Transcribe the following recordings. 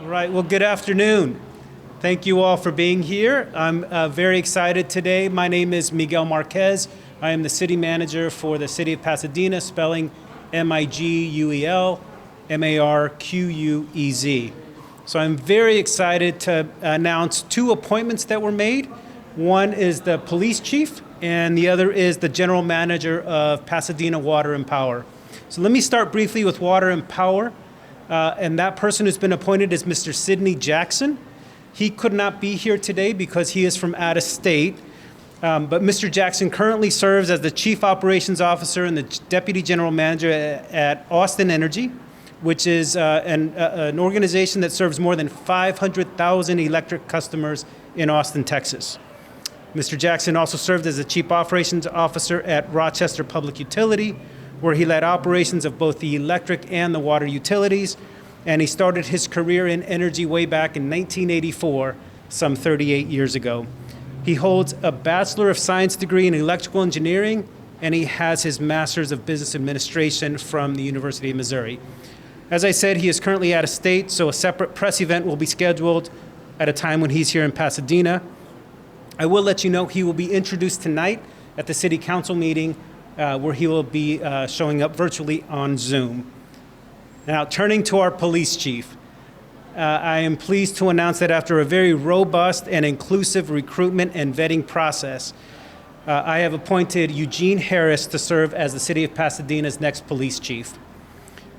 right, well, good afternoon. Thank you all for being here. I'm very excited today. My name is Miguel Márquez. I am the city manager for the city of Pasadena, spelling Miguel, Marquez. So I'm very excited to announce two appointments that were made. One is the police chief, and the other is the general manager of Pasadena Water and Power. So let me start briefly with Water and Power. And that person who's been appointed is Mr. Sidney Jackson. He could not be here today because he is from out of state. But Mr. Jackson currently serves as the Chief Operations Officer and the Deputy General Manager at Austin Energy, which is an organization that serves more than 500,000 electric customers in Austin, Texas. Mr. Jackson also served as the Chief Operations Officer at Rochester Public Utility, where he led operations of both the electric and the water utilities, and he started his career in energy way back in 1984, some 38 years ago. He holds a Bachelor of Science degree in electrical engineering, and he has his Master's of Business Administration from the University of Missouri. As I said, he is currently out of state, so a separate press event will be scheduled at a time when he's here in Pasadena. I will let you know he will be introduced tonight at the City Council meeting where he will be showing up virtually on Zoom. Now, turning to our police chief, I am pleased to announce that after a very robust and inclusive recruitment and vetting process, I have appointed Eugene Harris to serve as the City of Pasadena's next police chief.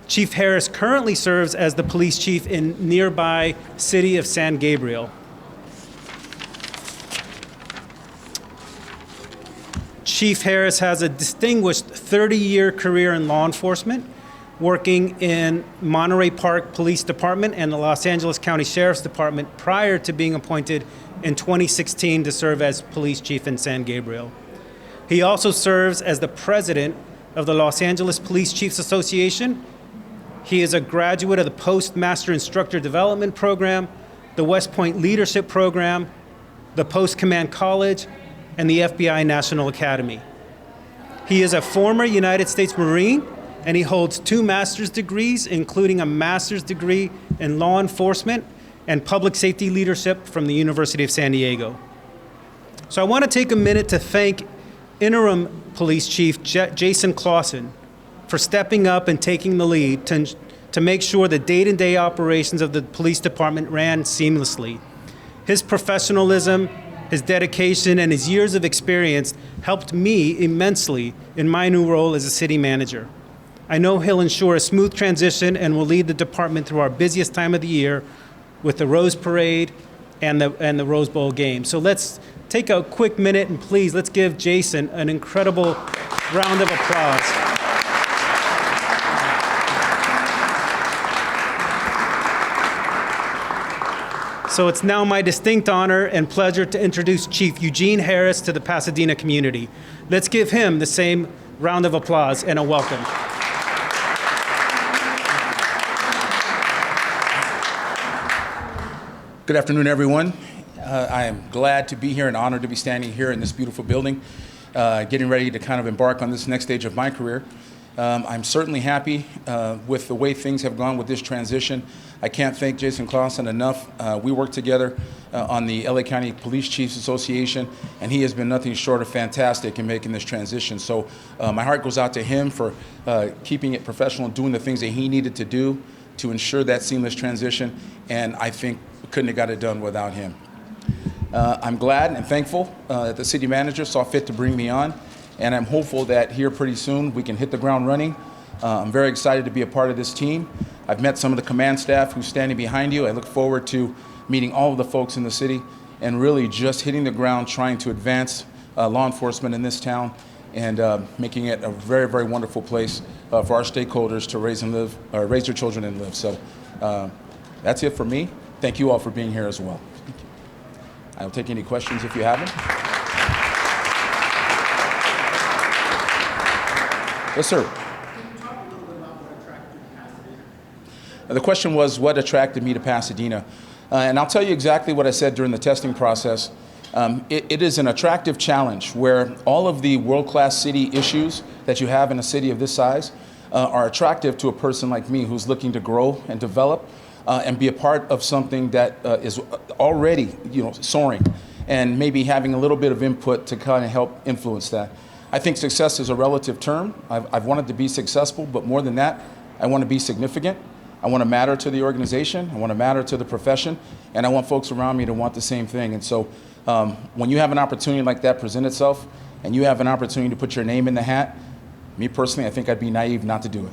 Chief Harris currently serves as the police chief in nearby city of San Gabriel. Chief Harris has a distinguished 30-year career in law enforcement, working in Monterey Park Police Department and the Los Angeles County Sheriff's Department prior to being appointed in 2016 to serve as police chief in San Gabriel. He also serves as the president of the Los Angeles Police Chiefs Association. He is a graduate of the Postmaster Instructor Development Program, the West Point Leadership Program, the Post Command College, and the FBI National Academy. He is a former United States Marine, and he holds 2 master's degrees, including a master's degree in law enforcement and public safety leadership from the University of San Diego. So I want to take a minute to thank Interim Police Chief Jason Clausen for stepping up and taking the lead to make sure the day-to-day operations of the police department ran seamlessly. His professionalism, his dedication, and his years of experience helped me immensely in my new role as a city manager. I know he'll ensure a smooth transition and will lead the department through our busiest time of the year with the Rose Parade and the Rose Bowl game. So let's take a quick minute and please let's give Jason an incredible round of applause. So it's now my distinct honor and pleasure to introduce Chief Eugene Harris to the Pasadena community. Let's give him the same round of applause and a welcome. Good afternoon, everyone. I am glad to be here and honored to be standing here in this beautiful building, getting ready to kind of embark on this next stage of my career. I'm certainly happy with the way things have gone with this transition. I can't thank Jason Clausen enough. We worked together on the LA County Police Chiefs Association, and he has been nothing short of fantastic in making this transition. So my heart goes out to him for keeping it professional, doing the things that he needed to do to ensure that seamless transition, and I think we couldn't have got it done without him. I'm glad and thankful that the city manager saw fit to bring me on, and I'm hopeful that here pretty soon we can hit the ground running. I'm very excited to be a part of this team. I've met some of the command staff who's standing behind you. I look forward to meeting all of the folks in the city and really just hitting the ground trying to advance law enforcement in this town and making it a very, very wonderful place for our stakeholders to raise their children and live. So that's it for me. Thank you all for being here as well. Thank you. I'll take any questions if you have them. Yes, sir. The question was, what attracted me to Pasadena? And I'll tell you exactly what I said during the testing process. It is an attractive challenge where all of the world-class city issues that you have in a city of this size are attractive to a person like me who's looking to grow and develop. and be a part of something that is already, soaring, and maybe having a little bit of input to kind of help influence that. I think success is a relative term. I've wanted to be successful, but more than that, I want to be significant. I want to matter to the organization. I want to matter to the profession, and I want folks around me to want the same thing. And so when you have an opportunity like that present itself, and you have an opportunity to put your name in the hat, me personally, I think I'd be naive not to do it.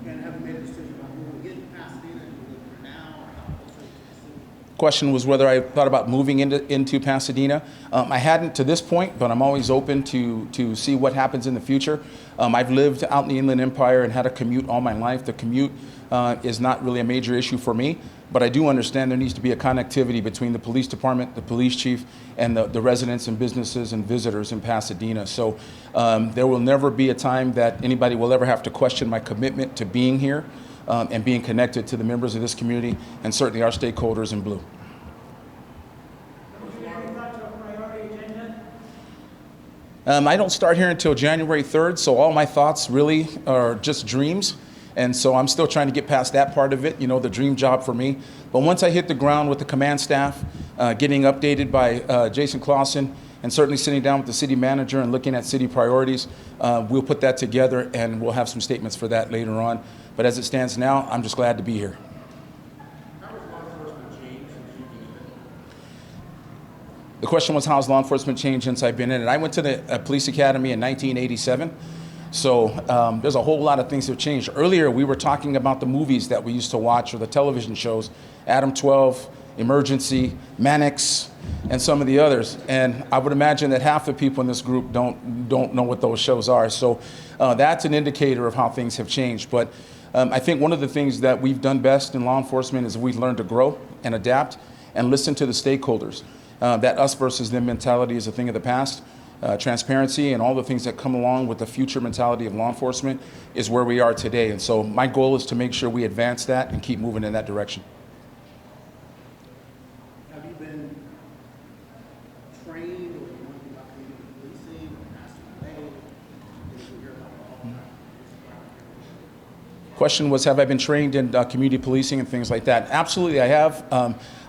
And have you made a decision about moving into Pasadena? Do you live there now, or how close are you to the city? Question was whether I thought about moving into Pasadena. I hadn't to this point, but I'm always open to see what happens in the future. I've lived out in the Inland Empire and had a commute all my life. The commute is not really a major issue for me, but I do understand there needs to be a connectivity between the police department, the police chief, and the residents and businesses and visitors in Pasadena. So there will never be a time that anybody will ever have to question my commitment to being here and being connected to the members of this community and certainly our stakeholders in blue. I don't start here until January 3rd, so all my thoughts really are just dreams. And so I'm still trying to get past that part of it, the dream job for me. But once I hit the ground with the command staff, getting updated by Jason Clausen, and certainly sitting down with the city manager and looking at city priorities, we'll put that together and we'll have some statements for that later on. But as it stands now, I'm just glad to be here. The question was, how has law enforcement changed since I've been in it? I went to the police academy in 1987. So there's a whole lot of things that have changed. Earlier, we were talking about the movies that we used to watch or the television shows, Adam 12, Emergency, Mannix, and some of the others. And I would imagine that half the people in this group don't know what those shows are. So that's an indicator of how things have changed. But I think one of the things that we've done best in law enforcement is we've learned to grow and adapt and listen to the stakeholders. That us versus them mentality is a thing of the past. Transparency and all the things that come along with the future mentality of law enforcement is where we are today. And so my goal is to make sure we advance that and keep moving in that direction. Have you been trained or learned about community policing or passed away? Did you hear about all that? Question was, have I been trained in community policing and things like that? Absolutely, I have.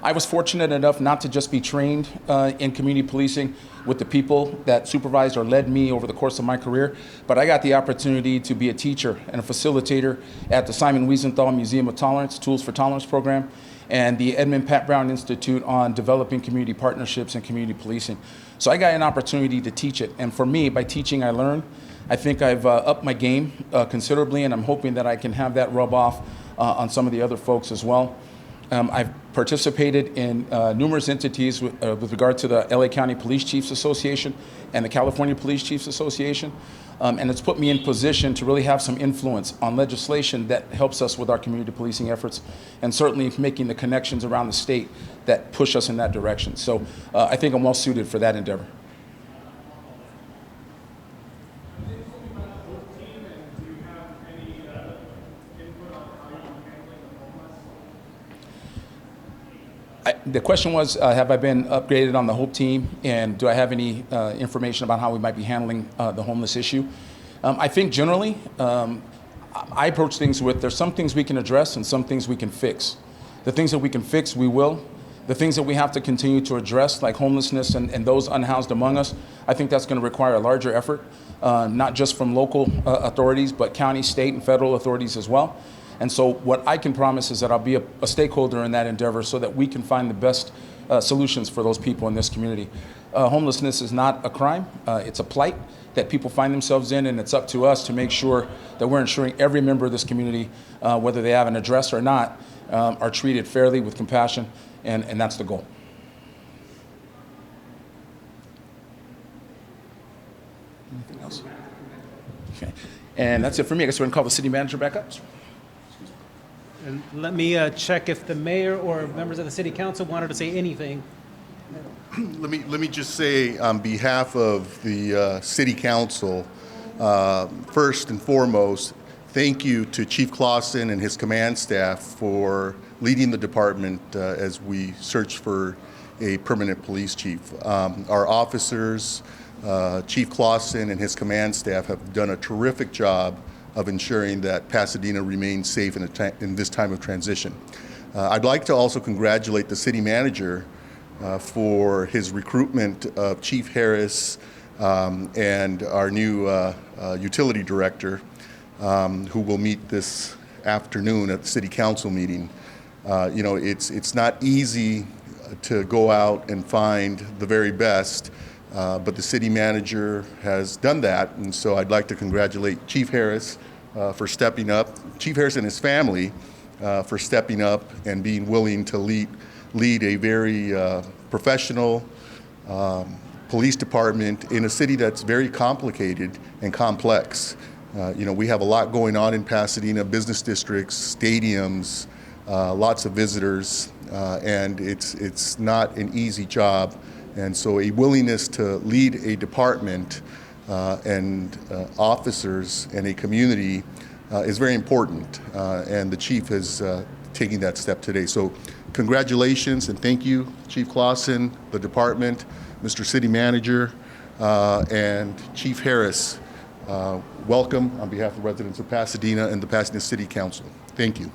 I was fortunate enough not to just be trained in community policing with the people that supervised or led me over the course of my career, but I got the opportunity to be a teacher and a facilitator at the Simon Wiesenthal Museum of Tolerance, Tools for Tolerance program, and the Edmund Pat Brown Institute on developing community partnerships and community policing. So I got an opportunity to teach it, and for me, by teaching, I learn. I think I've upped my game considerably, and I'm hoping that I can have that rub off on some of the other folks as well. I've participated in numerous entities with regard to the LA County Police Chiefs Association and the California Police Chiefs Association. And it's put me in position to really have some influence on legislation that helps us with our community policing efforts, and certainly making the connections around the state that push us in that direction. So I think I'm well suited for that endeavor. The question was, have I been upgraded on the HOPE team, and do I have any information about how we might be handling the homeless issue? I think generally, I approach things with, there's some things we can address and some things we can fix. The things that we can fix, we will. The things that we have to continue to address, like homelessness and those unhoused among us, I think that's going to require a larger effort, not just from local authorities, but county, state, and federal authorities as well. And so what I can promise is that I'll be a stakeholder in that endeavor so that we can find the best solutions for those people in this community. Homelessness is not a crime. It's a plight that people find themselves in, and it's up to us to make sure that we're ensuring every member of this community, whether they have an address or not, are treated fairly with compassion, and that's the goal. Anything else? Okay. And that's it for me. I guess we're going to call the city manager back up. And let me check if the mayor or members of the city council wanted to say anything. Let me just say on behalf of the city council, first and foremost, thank you to Chief Clausen and his command staff for leading the department as we search for a permanent police chief. Our officers, Chief Clausen and his command staff have done a terrific job of ensuring that Pasadena remains safe in this time of transition. I'd like to also congratulate the city manager for his recruitment of Chief Harris and our new utility director, who will meet this afternoon at the city council meeting. It's not easy to go out and find the very best, but the city manager has done that, and so I'd like to congratulate Chief Harris for stepping up, Chief Harris and his family for stepping up and being willing to lead a very professional police department in a city that's very complicated and complex. We have a lot going on in Pasadena, business districts, stadiums, lots of visitors, and it's not an easy job. And so a willingness to lead a department and officers and a community is very important, and the chief is taking that step today. So congratulations and thank you, Chief Clausen, the department, Mr. City Manager, and Chief Harris. Welcome on behalf of residents of Pasadena and the Pasadena City Council. Thank you.